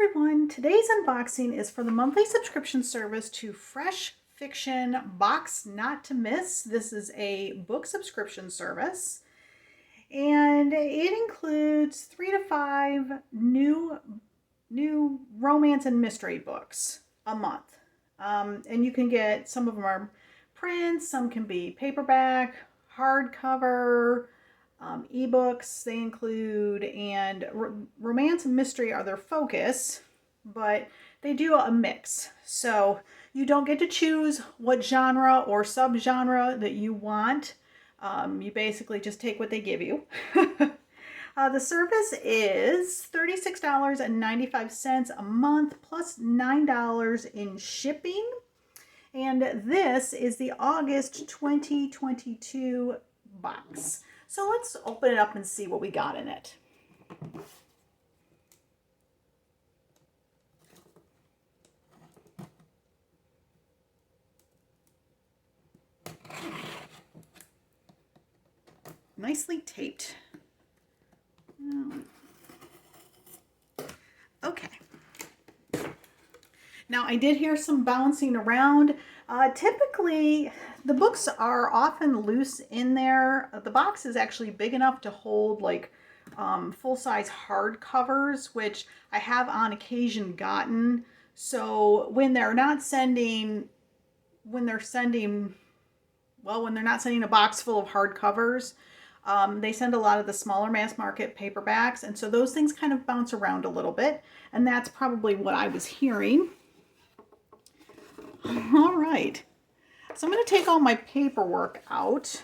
everyone, today's unboxing is for the monthly subscription service to Fresh Fiction Box Not to Miss. This is a book subscription service and it includes 3 to 5 new romance and mystery books a month. And you can get, some of them are prints, some can be paperback, hardcover, ebooks they include, and romance and mystery are their focus, but they do a mix. So you don't get to choose what genre or subgenre that you want. You basically just take what they give you. The service is $36.95 a month plus $9 in shipping. And this is the August 2022 box. So let's open it up and see what we got in it. Nicely taped. Okay. Now I did hear some bouncing around. Typically, the books are often loose in there. The box is actually big enough to hold like full-size hardcovers, which I have on occasion gotten. So when they're not sending a box full of hardcovers, they send a lot of the smaller mass market paperbacks, and so those things kind of bounce around a little bit, and that's probably what I was hearing. All right, so I'm going to take all my paperwork out.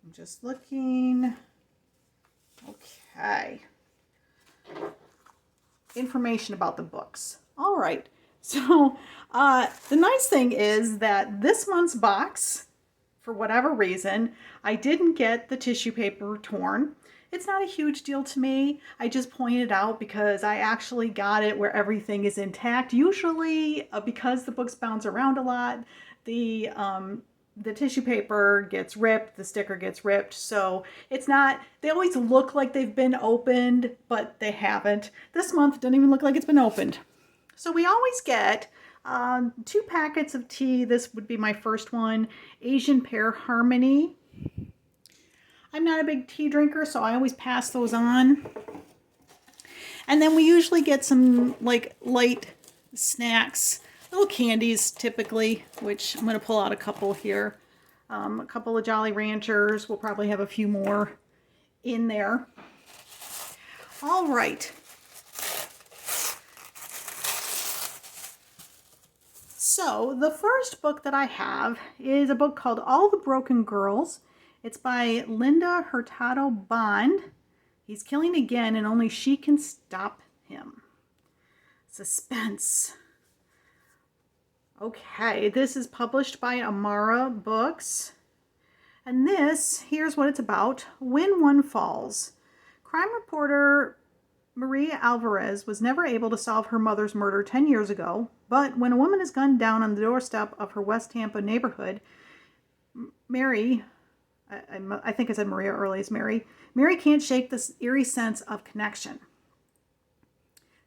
I'm just looking. Okay. Information about the books. All right. So the nice thing is that this month's box, for whatever reason, I didn't get the tissue paper torn. It's not a huge deal to me. I just pointed out because I actually got it where everything is intact. Usually, because the books bounce around a lot, the tissue paper gets ripped, the sticker gets ripped. So it's not, they always look like they've been opened, but they haven't. This month, it doesn't even look like it's been opened. So we always get 2 packets of tea. This would be my first one, Asian Pear Harmony. I'm not a big tea drinker, so I always pass those on. And then we usually get some like light snacks, little candies typically, which I'm going to pull out a couple here. A couple of Jolly Ranchers. We'll probably have a few more in there. All right. So the first book that I have is a book called All the Broken Girls. It's by Linda Hurtado Bond. He's killing again and only she can stop him. Suspense. Okay, this is published by Amara Books. And here's what it's about. When One Falls. Crime reporter Maria Alvarez was never able to solve her mother's murder 10 years ago, but when a woman is gunned down on the doorstep of her West Tampa neighborhood, Mary, I think I said Maria earlier, is Mary can't shake this eerie sense of connection.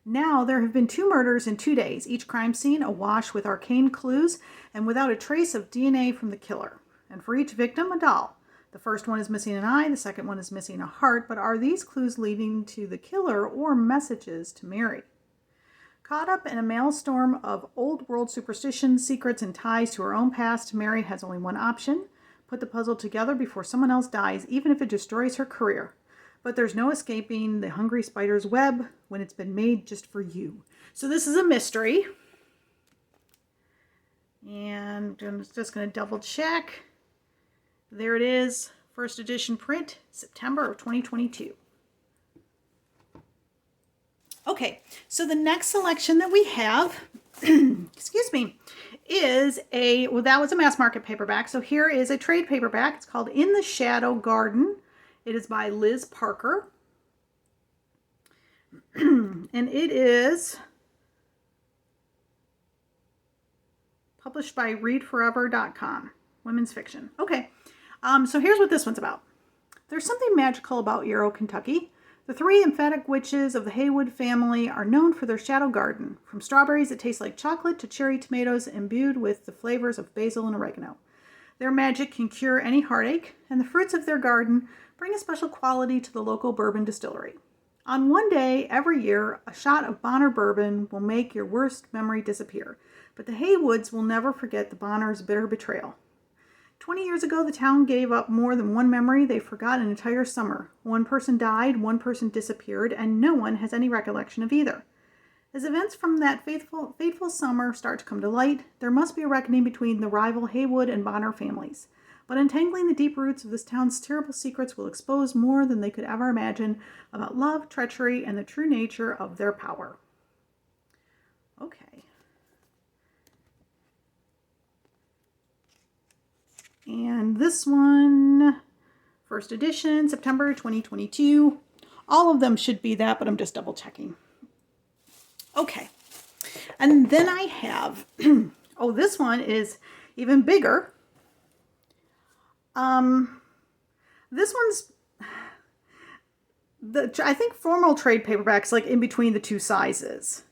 Now there have been 2 murders in 2 days, each crime scene awash with arcane clues and without a trace of DNA from the killer. And for each victim, a doll. The first one is missing an eye, the second one is missing a heart, but are these clues leading to the killer or messages to Mary? Caught up in a maelstrom of old world superstitions, secrets, and ties to her own past, Mary has only one option: put the puzzle together before someone else dies, even if it destroys her career. But there's no escaping the hungry spider's web when it's been made just for you. So this is a mystery. And I'm just going to double check. There it is, first edition print, September of 2022. Okay, so the next selection that we have, excuse me, is that was a mass market paperback. So here is a trade paperback. It's called In the Shadow Garden. It is by Liz Parker. And it is published by readforever.com. Women's fiction. Okay. So here's what this one's about. There's something magical about Yarrow, Kentucky. The three emphatic witches of the Haywood family are known for their shadow garden, from strawberries that taste like chocolate to cherry tomatoes imbued with the flavors of basil and oregano. Their magic can cure any heartache, and the fruits of their garden bring a special quality to the local bourbon distillery. On one day every year, a shot of Bonner bourbon will make your worst memory disappear, but the Haywoods will never forget the Bonners' bitter betrayal. 20 years ago, the town gave up more than one memory they forgot an entire summer. One person died, one person disappeared, and no one has any recollection of either. As events from that fateful summer start to come to light, there must be a reckoning between the rival Haywood and Bonner families. But untangling the deep roots of this town's terrible secrets will expose more than they could ever imagine about love, treachery, and the true nature of their power. Okay. And this one, first edition, September 2022. All of them should be that, but I'm just double checking. Okay. And then I have, oh, this one is even bigger. This one's, I think formal trade paperbacks like in between the two sizes.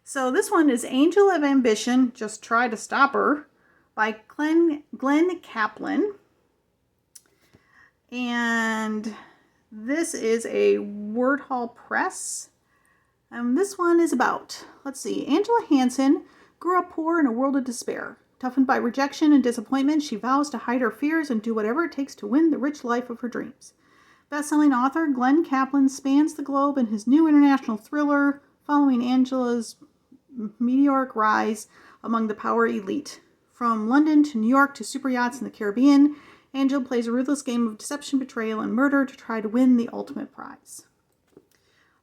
So this one is Angel of Ambition, Just Try to Stop Her, by Glenn Kaplan. And this is a Wordhall Press. And this one is about, let's see, Angela Hansen grew up poor in a world of despair. Toughened by rejection and disappointment, she vows to hide her fears and do whatever it takes to win the rich life of her dreams. Best-selling author Glenn Kaplan spans the globe in his new international thriller, following Angela's meteoric rise among the power elite. From London to New York to super yachts in the Caribbean, Angela plays a ruthless game of deception, betrayal, and murder to try to win the ultimate prize.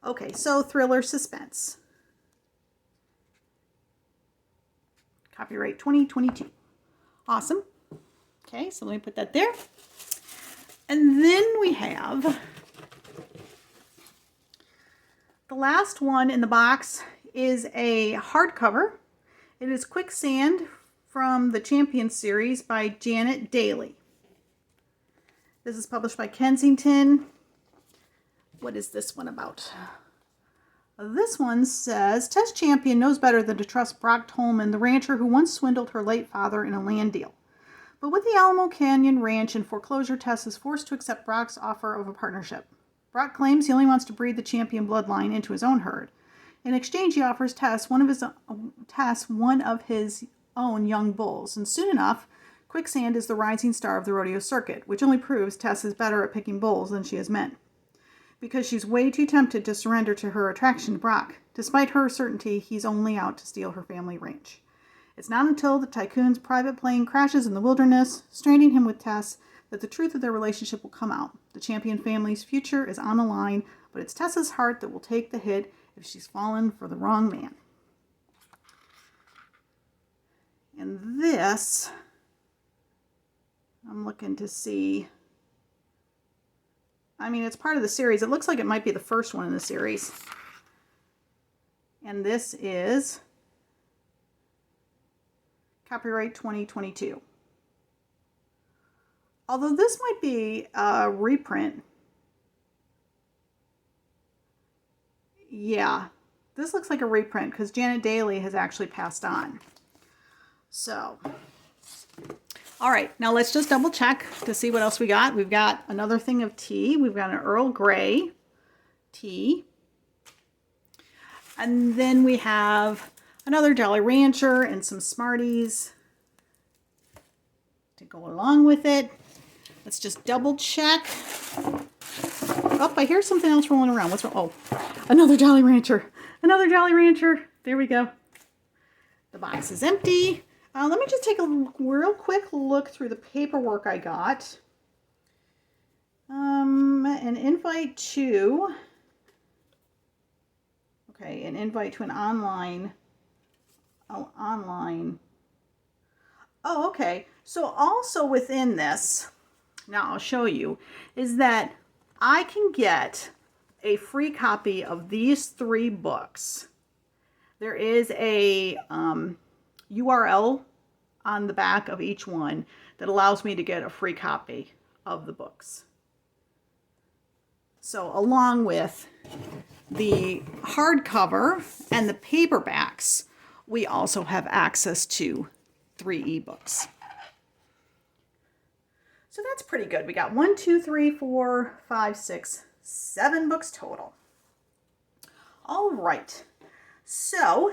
Okay, so thriller suspense. Copyright 2022. Awesome. Okay, so let me put that there. And then we have the last one in the box is a hardcover. It is Quicksand from the Champion series by Janet Daly. This is published by Kensington. What is this one about? This one says, Tess Champion knows better than to trust Brock Tolman, the rancher who once swindled her late father in a land deal. But with the Alamo Canyon Ranch in foreclosure, Tess is forced to accept Brock's offer of a partnership. Brock claims he only wants to breed the Champion bloodline into his own herd. In exchange, he offers Tess one of his own young bulls, and soon enough, Quicksand is the rising star of the rodeo circuit, which only proves Tess is better at picking bulls than she is men. Because she's way too tempted to surrender to her attraction to Brock, despite her certainty he's only out to steal her family ranch. It's not until the tycoon's private plane crashes in the wilderness, stranding him with Tess, that the truth of their relationship will come out. The Champion family's future is on the line, but it's Tess's heart that will take the hit if she's fallen for the wrong man. And this, I'm looking to see, I mean, it's part of the series. It looks like it might be the first one in the series. And this is copyright 2022. Although this might be a reprint. Yeah, this looks like a reprint because Janet Daly has actually passed on. So, all right, now let's just double check to see what else we got. We've got another thing of tea. We've got an Earl Grey tea. And then we have another Jolly Rancher and some Smarties to go along with it. Let's just double check. Oh, I hear something else rolling around. What's wrong? Oh, another Jolly Rancher. Another Jolly Rancher. There we go. The box is empty. Let me just take a real quick look through the paperwork I got. An invite to... Okay, an invite to an online... Oh, online... Oh, okay. So also within this, now I'll show you, is that I can get a free copy of these 3 books. There is a URL on the back of each one that allows me to get a free copy of the books. So along with the hardcover and the paperbacks, we also have access to 3 ebooks. So that's pretty good. We got 1, 2, 3, 4, 5, 6, 7 books total. All right. So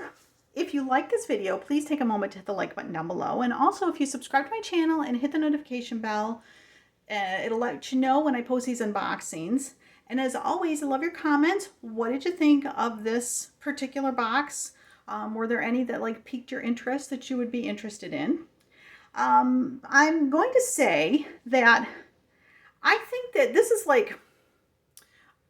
if you like this video, please take a moment to hit the like button down below. And also, if you subscribe to my channel and hit the notification bell, it'll let you know when I post these unboxings. And as always, I love your comments. What did you think of this particular box? Were there any that like piqued your interest that you would be interested in? I'm going to say that I think that this is like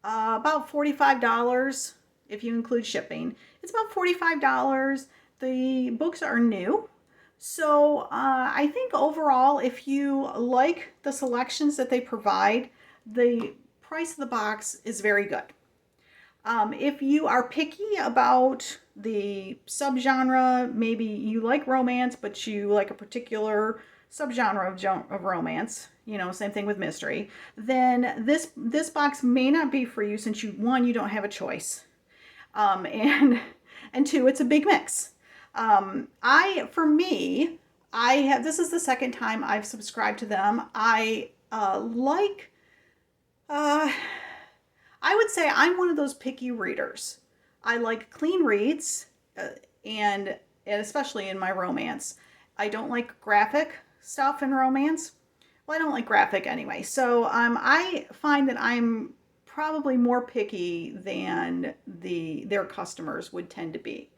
about $45 if you include shipping. It's about $45. The books are new. So I think overall, if you like the selections that they provide, the price of the box is very good. If you are picky about the subgenre, maybe you like romance, but you like a particular subgenre of romance, you know, same thing with mystery, then this box may not be for you since one, you don't have a choice. And 2, it's a big mix. For me, this is the second time I've subscribed to them. I would say I'm one of those picky readers. I like clean reads, and especially in my romance. I don't like graphic stuff in romance. Well, I don't like graphic anyway. So I find that I'm probably more picky than their customers would tend to be.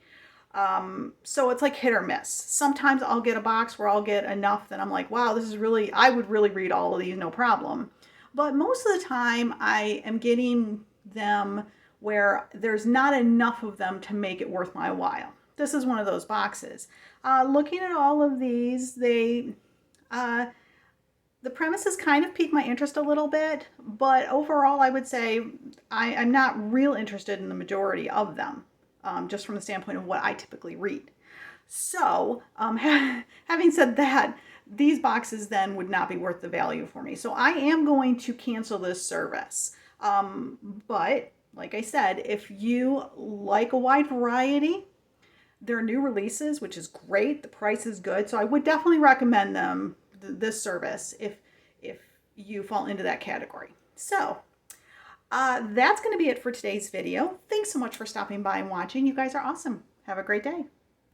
So it's like hit or miss. Sometimes I'll get a box where I'll get enough that I'm like, wow, this is really, I would really read all of these, no problem. But most of the time I am getting them where there's not enough of them to make it worth my while. This is one of those boxes. Looking at all of these, the premises kind of piqued my interest a little bit, but overall I would say I'm not real interested in the majority of them, just from the standpoint of what I typically read. So having said that, these boxes then would not be worth the value for me. So I am going to cancel this service. But like I said, if you like a wide variety, there are new releases, which is great. The price is good. So I would definitely recommend them, this service, if you fall into that category. So that's going to be it for today's video. Thanks so much for stopping by and watching. You guys are awesome. Have a great day.